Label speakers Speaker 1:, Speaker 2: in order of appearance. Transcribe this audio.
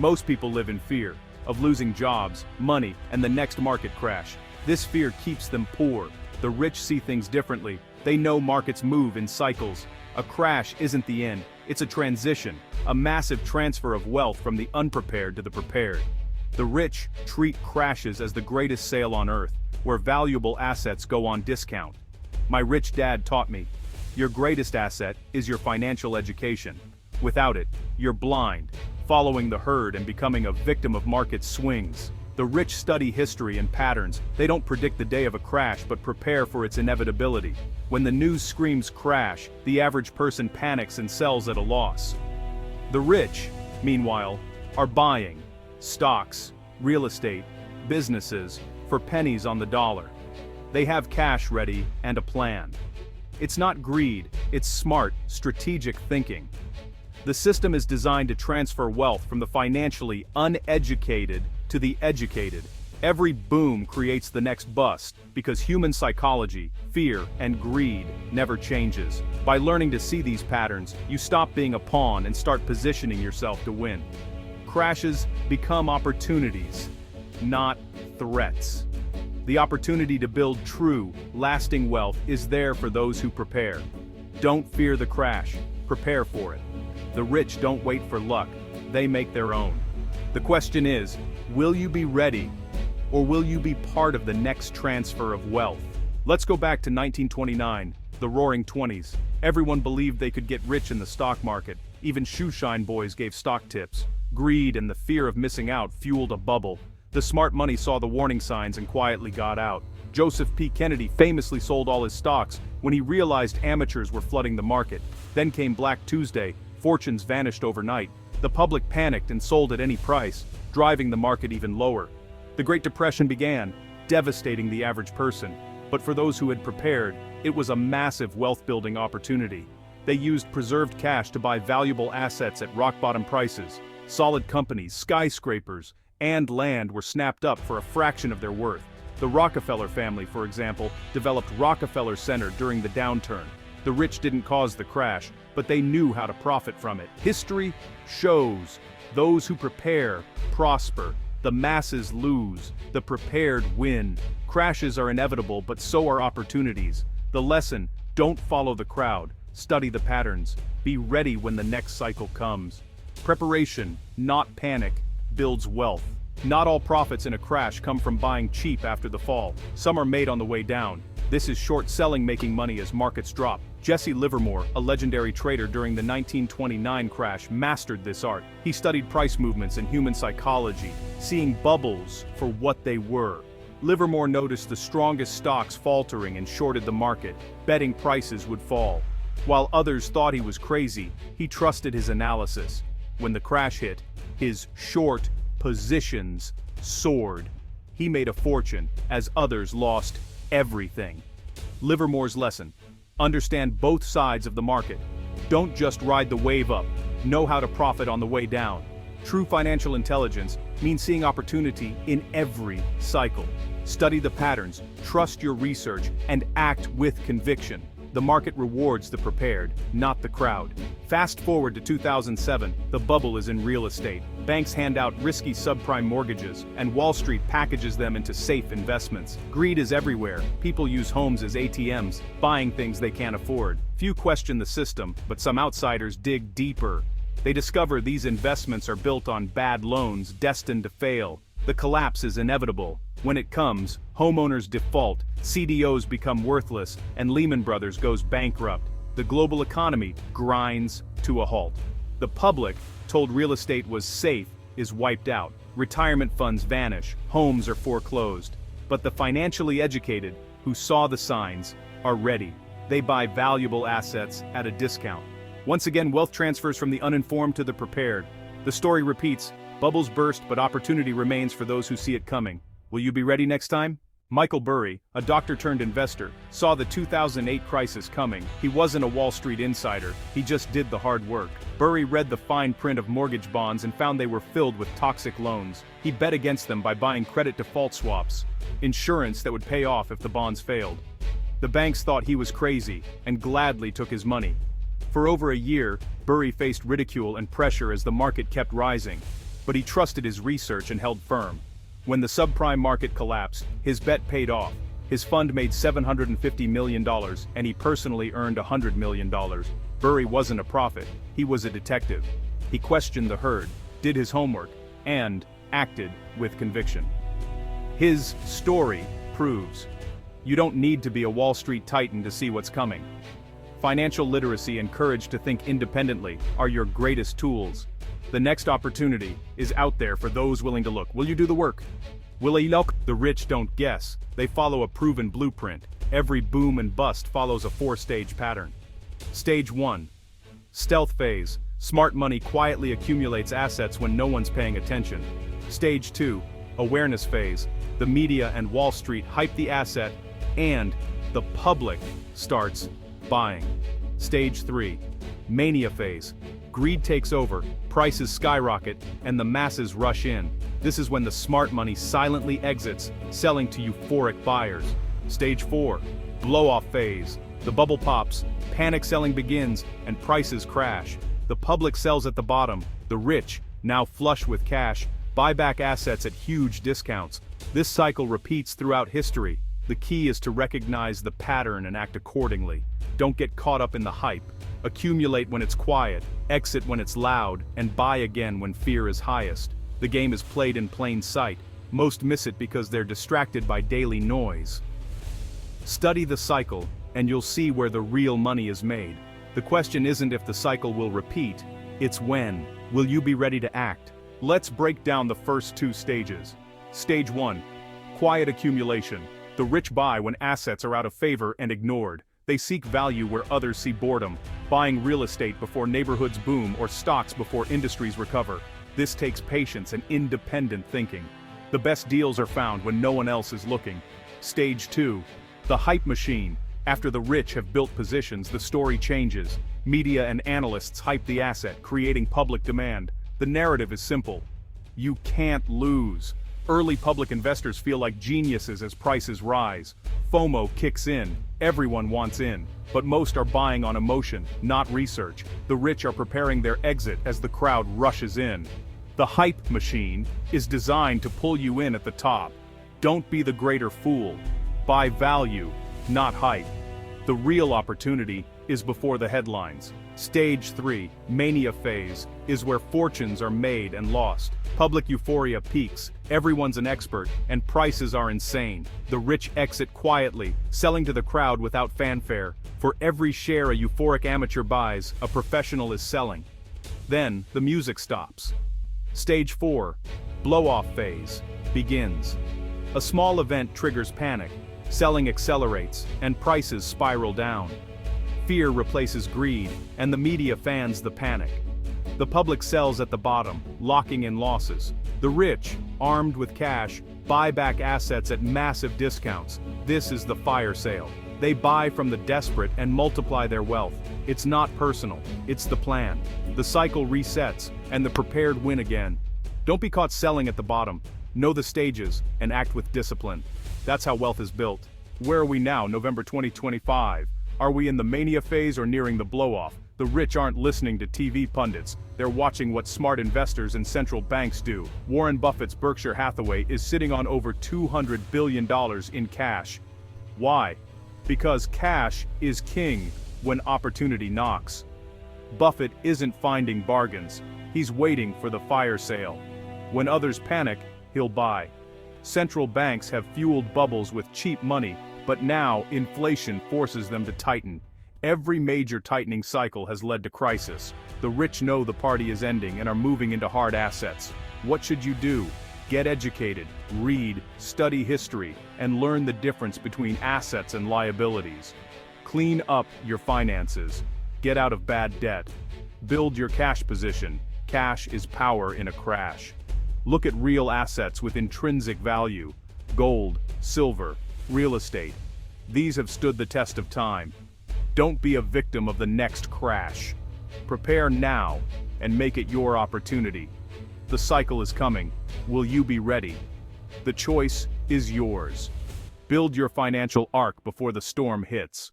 Speaker 1: Most people live in fear of losing jobs, money, and the next market crash. This fear keeps them poor. The rich see things differently. They know markets move in cycles. A crash isn't the end, it's a transition, a massive transfer of wealth from the unprepared to the prepared. The rich treat crashes as the greatest sale on earth, where valuable assets go on discount. My rich dad taught me, your greatest asset is your financial education. Without it, you're blind, following the herd and becoming a victim of market swings. The rich study history and patterns. They don't predict the day of a crash but prepare for its inevitability. When the news screams crash, the average person panics and sells at a loss. The rich, meanwhile, are buying stocks, real estate, businesses, for pennies on the dollar. They have cash ready and a plan. It's not greed, it's smart, strategic thinking. The system is designed to transfer wealth from the financially uneducated to the educated. Every boom creates the next bust, because human psychology, fear, and greed never changes. By learning to see these patterns, you stop being a pawn and start positioning yourself to win. Crashes become opportunities, not threats. The opportunity to build true, lasting wealth is there for those who prepare. Don't fear the crash, prepare for it. The rich don't wait for luck, they make their own. The question is, will you be ready, or will you be part of the next transfer of wealth? Let's go back to 1929, the roaring 20s. Everyone believed they could get rich in the stock market. Even shoeshine boys gave stock tips. Greed and the fear of missing out fueled a bubble. The smart money saw the warning signs and quietly got out. Joseph P. Kennedy famously sold all his stocks when he realized amateurs were flooding the market. Then came Black Tuesday, fortunes vanished overnight. The public panicked and sold at any price, driving the market even lower. The Great Depression began, devastating the average person. But for those who had prepared, it was a massive wealth-building opportunity. They used preserved cash to buy valuable assets at rock-bottom prices. Solid companies, skyscrapers, and land were snapped up for a fraction of their worth. The Rockefeller family, for example, developed Rockefeller Center during the downturn. The rich didn't cause the crash, but they knew how to profit from it. History shows those who prepare prosper. The masses lose. The prepared win. Crashes are inevitable, but so are opportunities. The lesson: don't follow the crowd. Study the patterns. Be ready when the next cycle comes. Preparation, not panic, builds wealth. Not all profits in a crash come from buying cheap after the fall. Some are made on the way down. This is short selling making money as markets drop. Jesse Livermore, a legendary trader during the 1929 crash, mastered this art. He studied price movements and human psychology, seeing bubbles for what they were. Livermore noticed the strongest stocks faltering and shorted the market, betting prices would fall. While others thought he was crazy, he trusted his analysis. When the crash hit, his short positions soared. He made a fortune, as others lost everything. Livermore's lesson: understand both sides of the market. Don't just ride the wave up, know how to profit on the way down. True financial intelligence means seeing opportunity in every cycle. Study the patterns, trust your research, and act with conviction. The market rewards the prepared, not the crowd. Fast forward to 2007, the bubble is in real estate. Banks hand out risky subprime mortgages, and Wall Street packages them into safe investments. Greed is everywhere. People use homes as ATMs, buying things they can't afford. Few question the system, but some outsiders dig deeper. They discover these investments are built on bad loans destined to fail. The collapse is inevitable. When it comes, homeowners default, CDOs become worthless, and Lehman Brothers goes bankrupt. The global economy grinds to a halt. The public, told real estate was safe, is wiped out. Retirement funds vanish, homes are foreclosed. But the financially educated, who saw the signs, are ready. They buy valuable assets at a discount. Once again, wealth transfers from the uninformed to the prepared. The story repeats: bubbles burst, but opportunity remains for those who see it coming. Will you be ready next time? Michael Burry, a doctor-turned-investor, saw the 2008 crisis coming. He wasn't a Wall Street insider, he just did the hard work. Burry read the fine print of mortgage bonds and found they were filled with toxic loans. He bet against them by buying credit default swaps, insurance that would pay off if the bonds failed. The banks thought he was crazy and gladly took his money. For over a year, Burry faced ridicule and pressure as the market kept rising. but he trusted his research and held firm. When the subprime market collapsed, his bet paid off. His fund made $750 million, and he personally earned $100 million. Burry wasn't a prophet, he was a detective. He questioned the herd, did his homework, and acted with conviction. His story proves you don't need to be a Wall Street titan to see what's coming. Financial literacy and courage to think independently are your greatest tools. The next opportunity is out there for those willing to look. Will you do the work? Will you look? The rich don't guess. They follow a proven blueprint. Every boom and bust follows a 4-stage pattern. Stage 1. Stealth phase. Smart money quietly accumulates assets when no one's paying attention. Stage 2. Awareness phase. The media and Wall Street hype the asset, and the public starts buying. Stage 3. Mania phase. Greed takes over, prices skyrocket, and the masses rush in. This is when the smart money silently exits, selling to euphoric buyers. Stage 4. Blow-off phase. The bubble pops, panic selling begins, and prices crash. The public sells at the bottom. The rich, now flush with cash, buy back assets at huge discounts. This cycle repeats throughout history. The key is to recognize the pattern and act accordingly. Don't get caught up in the hype. Accumulate when it's quiet, exit when it's loud, and buy again when fear is highest. The game is played in plain sight. Most miss it because they're distracted by daily noise. Study the cycle, and you'll see where the real money is made. The question isn't if the cycle will repeat, it's when. Will you be ready to act? Let's break down the first 2 stages. Stage 1. Quiet accumulation. The rich buy when assets are out of favor and ignored. They seek value where others see boredom, buying real estate before neighborhoods boom or stocks before industries recover. This takes patience and independent thinking. The best deals are found when no one else is looking. Stage 2. The hype machine. After the rich have built positions, the story changes. Media and analysts hype the asset, creating public demand. The narrative is simple. You can't lose. Early public investors feel like geniuses as prices rise. FOMO kicks in. Everyone wants in. But most are buying on emotion, not research. The rich are preparing their exit as the crowd rushes in. The hype machine is designed to pull you in at the top. Don't be the greater fool. Buy value, not hype. The real opportunity is before the headlines. Stage 3, mania phase, is where fortunes are made and lost. Public euphoria peaks, everyone's an expert, and prices are insane. The rich exit quietly, selling to the crowd without fanfare. For every share a euphoric amateur buys, a professional is selling. Then, the music stops. Stage 4, blow-off phase, begins. A small event triggers panic, selling accelerates, and prices spiral down. Fear replaces greed, and the media fans the panic. The public sells at the bottom, locking in losses. The rich, armed with cash, buy back assets at massive discounts. This is the fire sale. They buy from the desperate and multiply their wealth. It's not personal, it's the plan. The cycle resets, and the prepared win again. Don't be caught selling at the bottom. Know the stages, and act with discipline. That's how wealth is built. Where are we now, November 2025? Are we in the mania phase or nearing the blow-off? The rich aren't listening to TV pundits. They're watching what smart investors and central banks do. Warren Buffett's Berkshire Hathaway is sitting on over $200 billion in cash. Why? Because cash is king when opportunity knocks. Buffett isn't finding bargains. He's waiting for the fire sale. When others panic, he'll buy. Central banks have fueled bubbles with cheap money, but now inflation forces them to tighten. Every major tightening cycle has led to crisis. The rich know the party is ending and are moving into hard assets. What should you do? Get educated, read, study history, and learn the difference between assets and liabilities. Clean up your finances. Get out of bad debt. Build your cash position. Cash is power in a crash. Look at real assets with intrinsic value. Gold, silver, real estate. These have stood the test of time. Don't be a victim of the next crash. Prepare now and make it your opportunity. The cycle is coming. Will you be ready? The choice is yours. Build your financial ark before the storm hits.